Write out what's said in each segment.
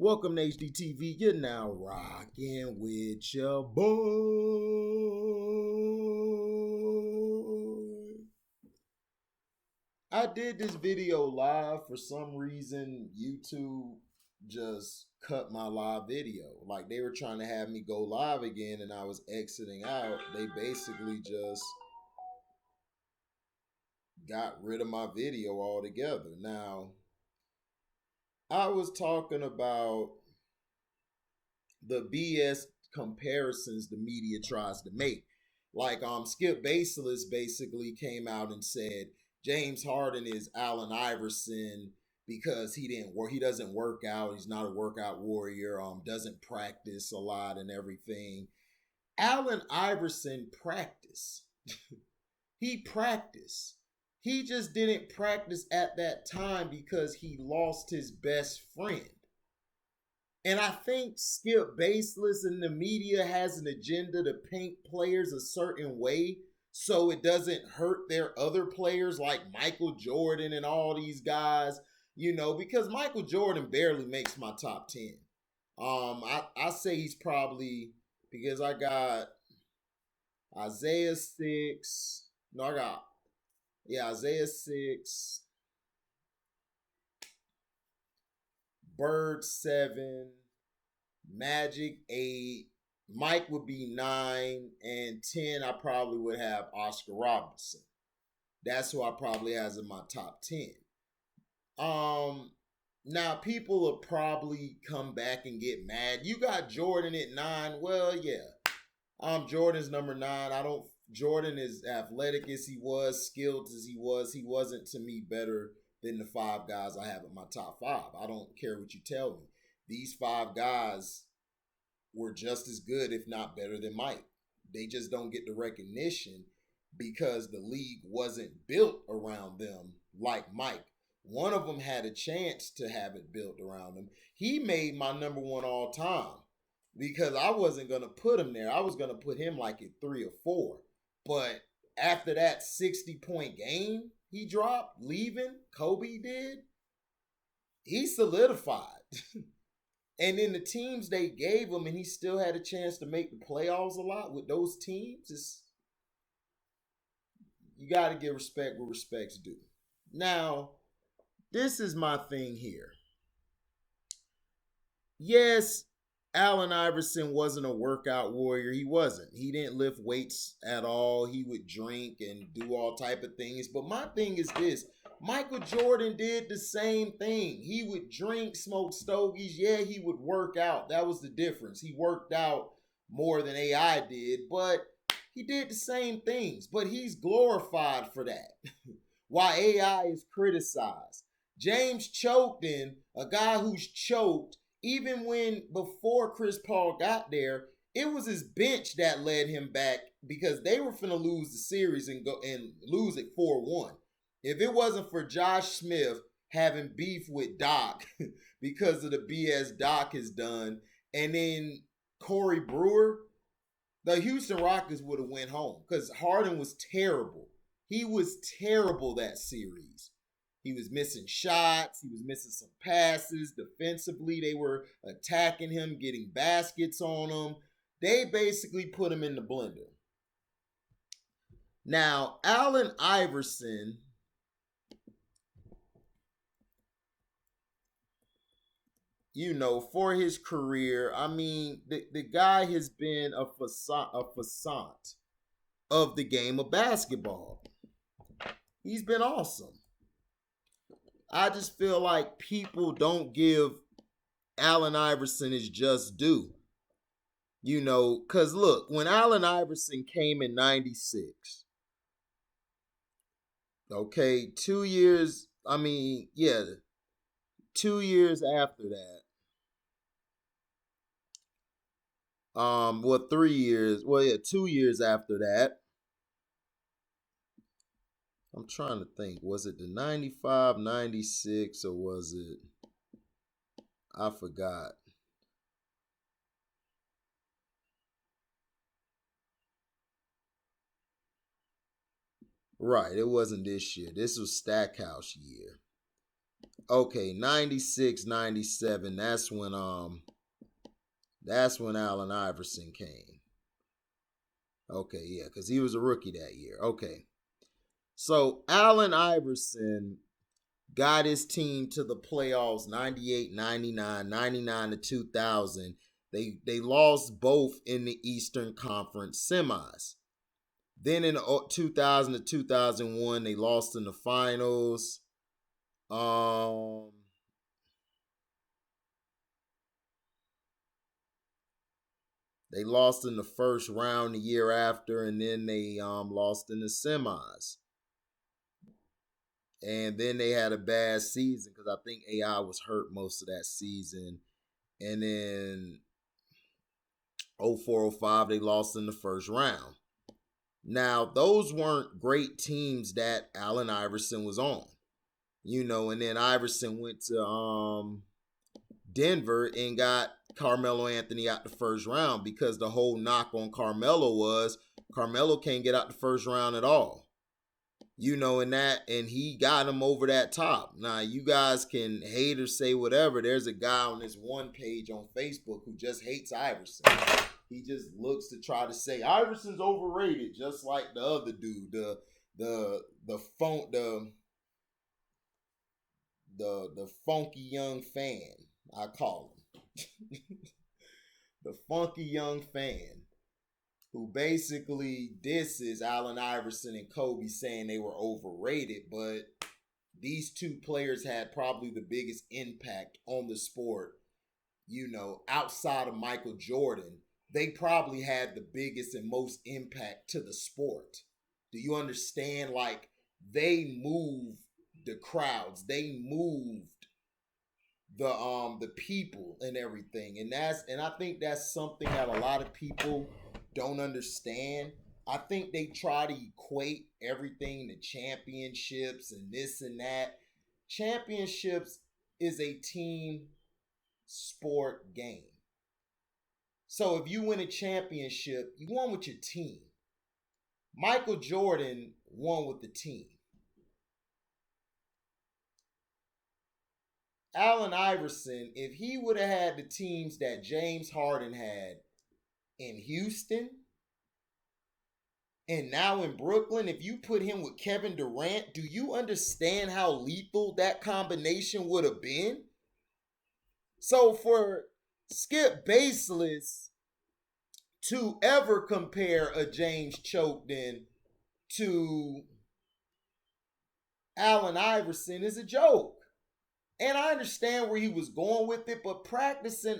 Welcome to HDTV. You're now rocking with your boy. I did this video live. For some reason, YouTube just cut my live video. Like they were trying to have me go live again and I was exiting out. They basically just got rid of my video altogether. Now, I was talking about the BS comparisons the media tries to make. Like Skip Bayless basically came out and said James Harden is Allen Iverson because he doesn't work out, he's not a workout warrior, doesn't practice a lot and everything. Allen Iverson practiced. He practiced. He just didn't practice at that time because he lost his best friend. And I think Skip Bayless and the media has an agenda to paint players a certain way so it doesn't hurt their other players like Michael Jordan and all these guys, because Michael Jordan barely makes my top 10. I say he's probably, because I got Isaiah 6. No, I got, Isaiah 6. Bird 7, Magic 8, Mike would be 9, and 10 I probably would have Oscar Robertson. That's who I probably has in my top 10. Now people will probably come back and get mad. You got Jordan at 9. Well, yeah. Jordan's number 9. Jordan is athletic as he was, skilled as he wasn't to me better than the 5 guys I have in my top 5. I don't care what you tell me. These 5 guys were just as good, if not better than Mike. They just don't get the recognition because the league wasn't built around them like Mike. One of them had a chance to have it built around him. He made my number 1 all time because I wasn't going to put him there. I was going to put him like at 3 or 4. But after that 60-point game he dropped, leaving, Kobe did, he solidified. And then the teams they gave him, and he still had a chance to make the playoffs a lot with those teams. You got to give respect where respect's due. Now, this is my thing here. Yes, Allen Iverson wasn't a workout warrior. He wasn't. He didn't lift weights at all. He would drink and do all type of things. But my thing is this. Michael Jordan did the same thing. He would drink, smoke stogies. Yeah, he would work out. That was the difference. He worked out more than AI did, but he did the same things. But he's glorified for that. While AI is criticized. James Chokeden, a guy who's choked, even when before Chris Paul got there, it was his bench that led him back because they were finna lose the series and lose it 4-1. If it wasn't for Josh Smith having beef with Doc because of the BS Doc has done, and then Corey Brewer, the Houston Rockets would have went home because Harden was terrible. He was terrible that series. He was missing shots. He was missing some passes. Defensively, they were attacking him, getting baskets on him. They basically put him in the blender. Now, Allen Iverson, for his career, I mean, the guy has been a facade of the game of basketball. He's been awesome. I just feel like people don't give Allen Iverson his just due. Because look, when Allen Iverson came in 96, okay, 2 years, 2 years after that, 3 years, 2 years after that, I'm trying to think, was it the 95, 96, or was it, I forgot. Right, it wasn't this year. This was Stackhouse year. Okay, 96, 97. That's when Allen Iverson came. Okay, yeah, because he was a rookie that year. Okay. So Allen Iverson got his team to the playoffs 98, 99, 99 to 2000. They lost both in the Eastern Conference semis. Then in 2000 to 2001, they lost in the finals. They lost in the first round the year after, and then they lost in the semis. And then they had a bad season because I think AI was hurt most of that season. And then 0405, they lost in the first round. Now, those weren't great teams that Allen Iverson was on. And then Iverson went to Denver and got Carmelo Anthony out the first round because the whole knock on Carmelo was Carmelo can't get out the first round at all. And he got him over that top. Now, you guys can hate or say whatever. There's a guy on this one page on Facebook who just hates Iverson. He just looks to try to say Iverson's overrated, just like the other dude, the funky young fan, I call him. The funky young fan who basically disses Allen Iverson and Kobe, saying they were overrated, but these two players had probably the biggest impact on the sport, outside of Michael Jordan. They probably had the biggest and most impact to the sport. Do you understand? Like, they moved the crowds. They moved the people and everything. And I think that's something that a lot of people don't understand. I think they try to equate everything to championships and this and that. Championships is a team sport game. So if you win a championship, you won with your team. Michael Jordan won with the team. Allen Iverson, if he would have had the teams that James Harden had in Houston and now in Brooklyn, if you put him with Kevin Durant, do you understand how lethal that combination would have been? So for Skip Baseless to ever compare a James Chokeden to Allen Iverson is a joke. And I understand where he was going with it, but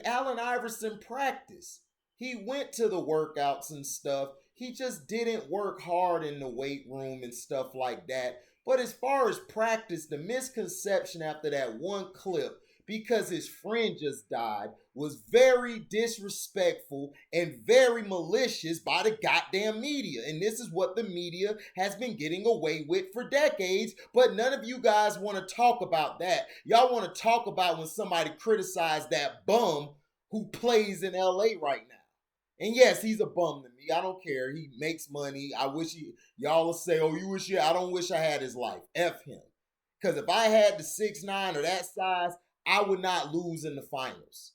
Allen Iverson practiced. He went to the workouts and stuff. He just didn't work hard in the weight room and stuff like that. But as far as practice, the misconception after that one clip, because his friend just died, was very disrespectful and very malicious by the goddamn media. And this is what the media has been getting away with for decades, but none of you guys want to talk about that. Y'all want to talk about when somebody criticized that bum who plays in LA right now. And yes, he's a bum to me. I don't care. He makes money. I wish y'all will say, oh, you wish I don't wish I had his life. F him. Because if I had the 6'9" or that size, I would not lose in the finals.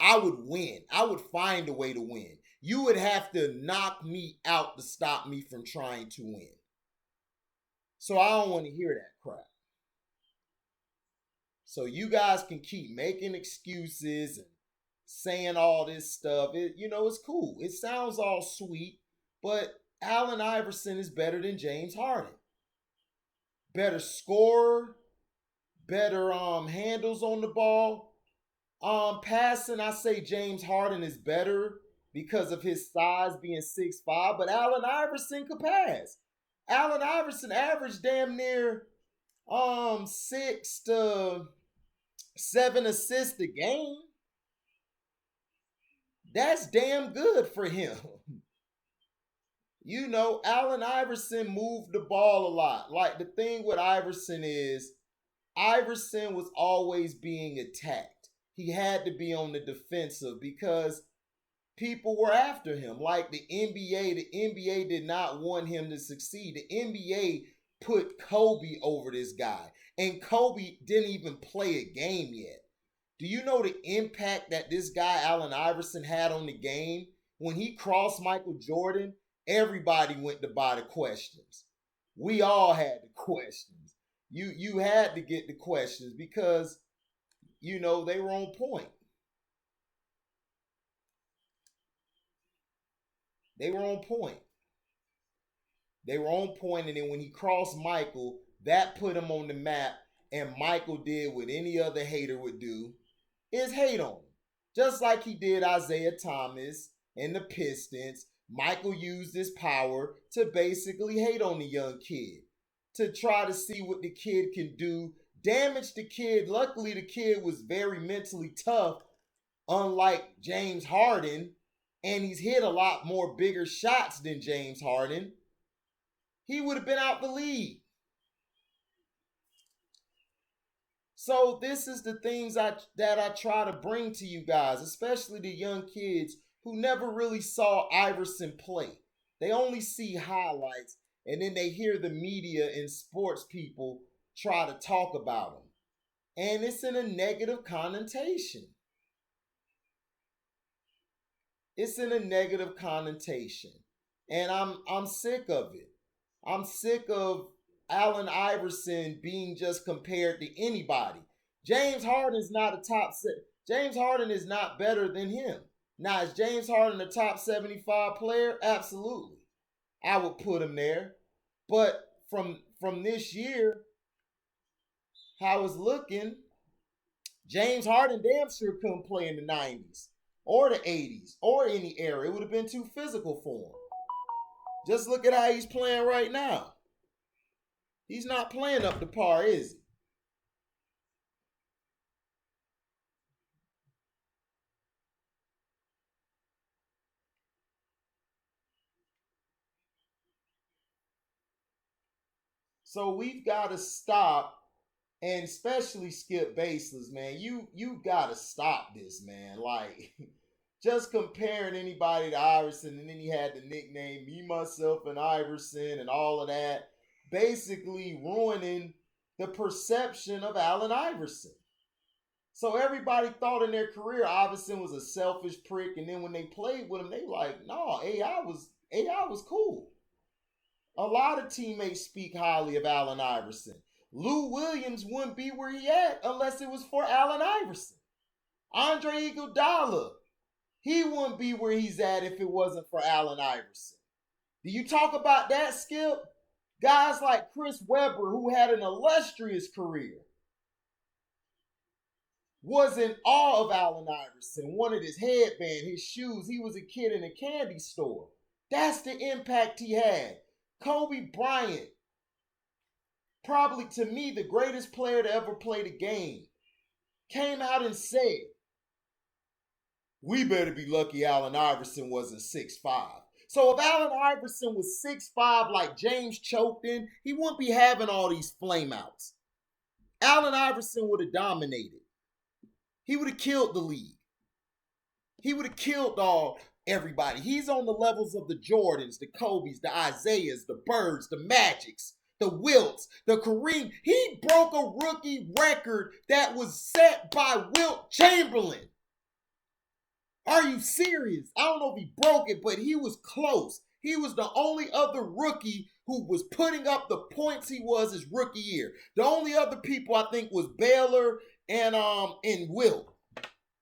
I would win. I would find a way to win. You would have to knock me out to stop me from trying to win. So I don't want to hear that crap. So you guys can keep making excuses and saying all this stuff. It's cool. It sounds all sweet, but Allen Iverson is better than James Harden. Better scorer, better handles on the ball. Passing, I say James Harden is better because of his size being 6'5", but Allen Iverson could pass. Allen Iverson averaged damn near 6 to 7 assists a game. That's damn good for him. Allen Iverson moved the ball a lot. Like, the thing with Iverson is Iverson was always being attacked. He had to be on the defensive because people were after him. Like the NBA did not want him to succeed. The NBA put Kobe over this guy. And Kobe didn't even play a game yet. Do you know the impact that this guy, Allen Iverson, had on the game? When he crossed Michael Jordan, everybody went to buy the questions. We all had the questions. You had to get the questions because, they were on point. They were on point. They were on point, and then when he crossed Michael, that put him on the map, and Michael did what any other hater would do, is hate on him. Just like he did Isaiah Thomas and the Pistons, Michael used his power to basically hate on the young kid, to try to see what the kid can do, damage the kid. Luckily, the kid was very mentally tough, unlike James Harden, and he's hit a lot more bigger shots than James Harden. He would have been out the league. So this is the things that I try to bring to you guys, especially the young kids who never really saw Iverson play. They only see highlights, and then they hear the media and sports people try to talk about him. And it's in a negative connotation. It's in a negative connotation. And I'm sick of it. I'm sick of Allen Iverson being just compared to anybody. James Harden is not a top set. James Harden is not better than him. Now, is James Harden a top 75 player? Absolutely. I would put him there. But from this year, how it's looking, James Harden damn sure couldn't play in the 90s or the 80s or any era. It would have been too physical for him. Just look at how he's playing right now. He's not playing up to par, is he? So we've got to stop, and especially Skip Baseless, man. You got to stop this, man. Like, just comparing anybody to Iverson, and then he had the nickname Me, Myself, and Iverson, and all of that, basically ruining the perception of Allen Iverson. So everybody thought in their career Iverson was a selfish prick, and then when they played with him, they like, no, AI was cool. A lot of teammates speak highly of Allen Iverson. Lou Williams wouldn't be where he at unless it was for Allen Iverson. Andre Iguodala, he wouldn't be where he's at if it wasn't for Allen Iverson. Do you talk about that, Skip? Guys like Chris Webber, who had an illustrious career, was in awe of Allen Iverson, wanted his headband, his shoes. He was a kid in a candy store. That's the impact he had. Kobe Bryant, probably to me the greatest player to ever play the game, came out and said, we better be lucky Allen Iverson wasn't 6'5". So if Allen Iverson was 6'5" like James Chokeden, he wouldn't be having all these flameouts. Allen Iverson would have dominated. He would have killed the league. He would have killed everybody. He's on the levels of the Jordans, the Kobes, the Isaiahs, the Birds, the Magics, the Wilts, the Kareem. He broke a rookie record that was set by Wilt Chamberlain. Are you serious? I don't know if he broke it, but he was close. He was the only other rookie who was putting up the points he was his rookie year. The only other people I think was Baylor and Wilt.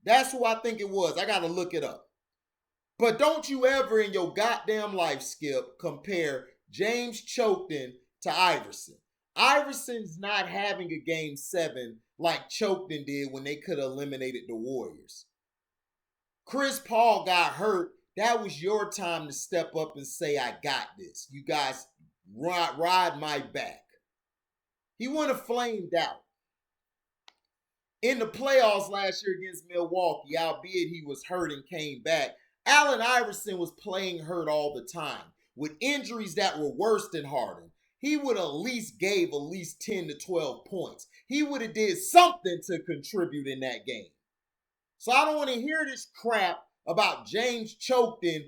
That's who I think it was. I gotta look it up. But don't you ever in your goddamn life, Skip, compare James Chokeden to Iverson. Iverson's not having a game 7 like Chokeden did when they could have eliminated the Warriors. Chris Paul got hurt. That was your time to step up and say, I got this. You guys ride my back. He wouldn't have flamed out. In the playoffs last year against Milwaukee, albeit he was hurt and came back, Allen Iverson was playing hurt all the time with injuries that were worse than Harden. He would have at least gave at least 10 to 12 points. He would have did something to contribute in that game. So I don't want to hear this crap about James Chokeden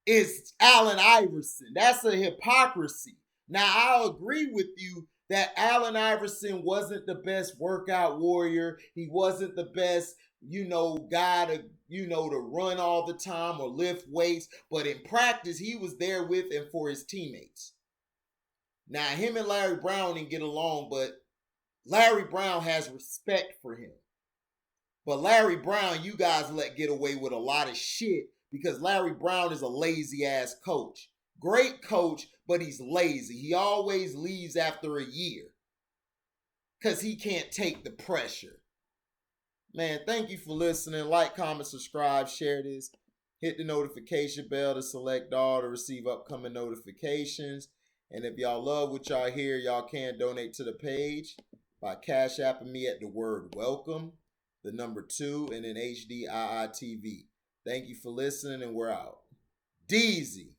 is Allen Iverson. That's a hypocrisy. Now, I'll agree with you that Allen Iverson wasn't the best workout warrior. He wasn't the best, guy to, to run all the time or lift weights. But in practice, he was there with and for his teammates. Now, him and Larry Brown didn't get along, but Larry Brown has respect for him. But Larry Brown, you guys let get away with a lot of shit because Larry Brown is a lazy ass coach. Great coach, but he's lazy. He always leaves after a year because he can't take the pressure. Man, thank you for listening. Like, comment, subscribe, share this. Hit the notification bell to select all to receive upcoming notifications. And if y'all love what y'all hear, y'all can donate to the page by Cash Apping me at the word welcome, the number 2, and then HDIITV. Thank you for listening, and we're out. Deezy.